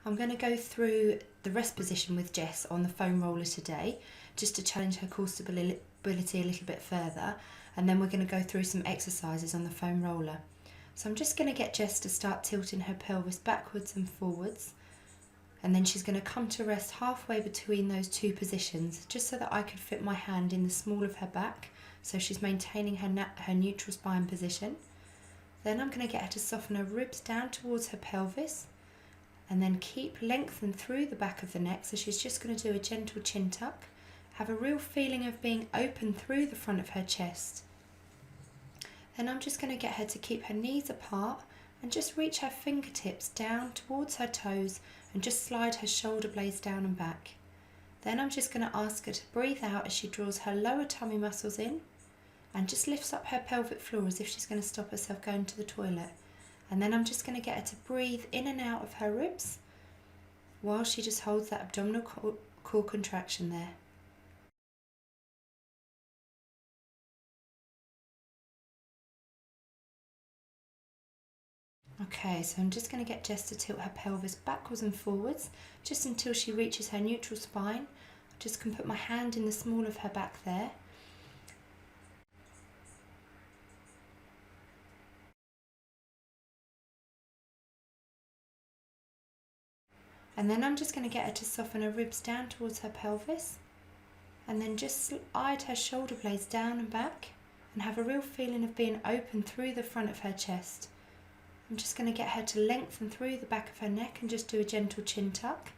I'm going to go through the rest position with Jess on the foam roller today, just to challenge her core stability a little bit further, and then we're going to go through some exercises on the foam roller. So I'm just going to get Jess to start tilting her pelvis backwards and forwards, and then she's going to come to rest halfway between those two positions, just so that I could fit my hand in the small of her back, so she's maintaining her neutral spine position. Then I'm going to get her to soften her ribs down towards her pelvis, and then keep lengthened through the back of the neck, so she's just going to do a gentle chin tuck, have a real feeling of being open through the front of her chest. Then I'm just going to get her to keep her knees apart and just reach her fingertips down towards her toes and just slide her shoulder blades down and back. Then I'm just going to ask her to breathe out as she draws her lower tummy muscles in and just lifts up her pelvic floor as if she's going to stop herself going to the toilet. And then I'm just going to get her to breathe in and out of her ribs while she just holds that abdominal core contraction there. Okay, so I'm just going to get Jess to tilt her pelvis backwards and forwards just until she reaches her neutral spine. I just can put my hand in the small of her back there. And then I'm just going to get her to soften her ribs down towards her pelvis, and then just slide her shoulder blades down and back and have a real feeling of being open through the front of her chest. I'm just going to get her to lengthen through the back of her neck and just do a gentle chin tuck,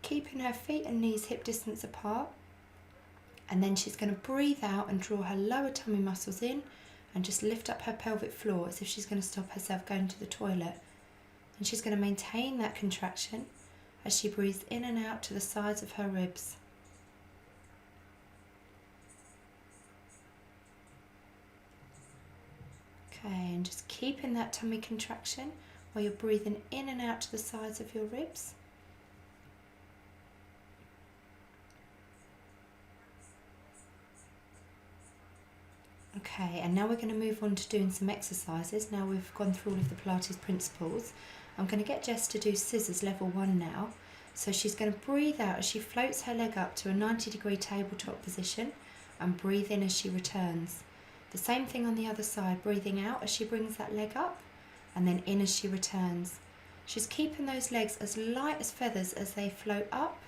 keeping her feet and knees hip distance apart. And then she's going to breathe out and draw her lower tummy muscles in and just lift up her pelvic floor as if she's going to stop herself going to the toilet. And she's going to maintain that contraction as she breathes in and out to the sides of her ribs. Okay, and just keeping that tummy contraction while you're breathing in and out to the sides of your ribs. Okay, and now we're going to move on to doing some exercises. Now we've gone through all of the Pilates principles. I'm going to get Jess to do scissors level 1 now. So she's going to breathe out as she floats her leg up to a 90-degree tabletop position and breathe in as she returns. The same thing on the other side, breathing out as she brings that leg up and then in as she returns. She's keeping those legs as light as feathers as they float up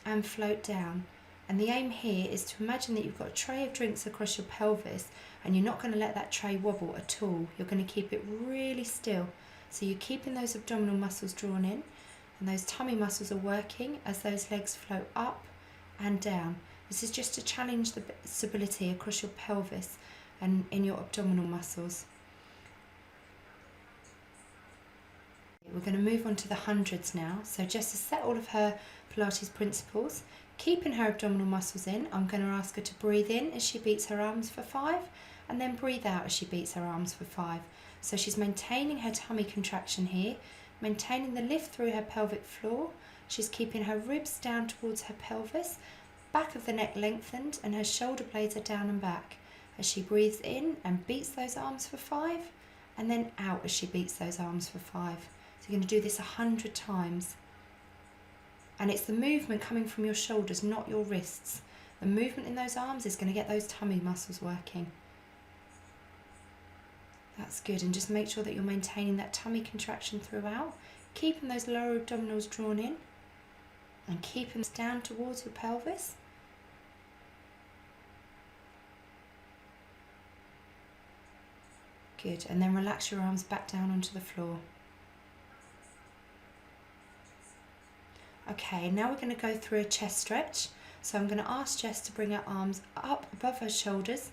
and float down. And the aim here is to imagine that you've got a tray of drinks across your pelvis and you're not going to let that tray wobble at all. You're going to keep it really still. So you're keeping those abdominal muscles drawn in and those tummy muscles are working as those legs float up and down. This is just to challenge the stability across your pelvis and in your abdominal muscles. We're going to move on to the hundreds now. So Jess has set all of her Pilates principles. Keeping her abdominal muscles in, I'm going to ask her to breathe in as she beats her arms for 5 and then breathe out as she beats her arms for 5. So she's maintaining her tummy contraction here, maintaining the lift through her pelvic floor. She's keeping her ribs down towards her pelvis, back of the neck lengthened, and her shoulder blades are down and back as she breathes in and beats those arms for 5 and then out as she beats those arms for 5. So you're going to do this 100 times. And it's the movement coming from your shoulders, not your wrists. The movement in those arms is going to get those tummy muscles working. That's good, and just make sure that you're maintaining that tummy contraction throughout, keeping those lower abdominals drawn in and keeping them down towards your pelvis. Good, and then relax your arms back down onto the floor. Okay, now we're going to go through a chest stretch. So I'm going to ask Jess to bring her arms up above her shoulders.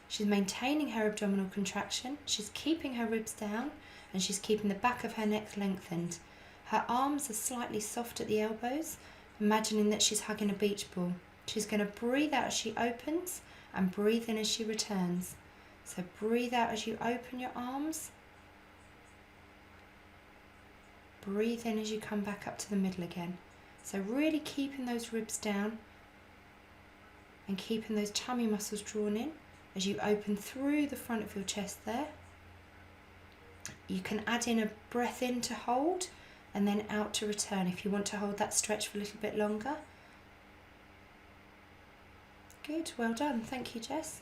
She's maintaining her abdominal contraction. She's keeping her ribs down and she's keeping the back of her neck lengthened. Her arms are slightly soft at the elbows, imagining that she's hugging a beach ball. She's going to breathe out as she opens and breathe in as she returns. So breathe out as you open your arms. Breathe in as you come back up to the middle again. So really keeping those ribs down and keeping those tummy muscles drawn in as you open through the front of your chest there. You can add in a breath in to hold and then out to return if you want to hold that stretch for a little bit longer. Good, well done. Thank you, Jess.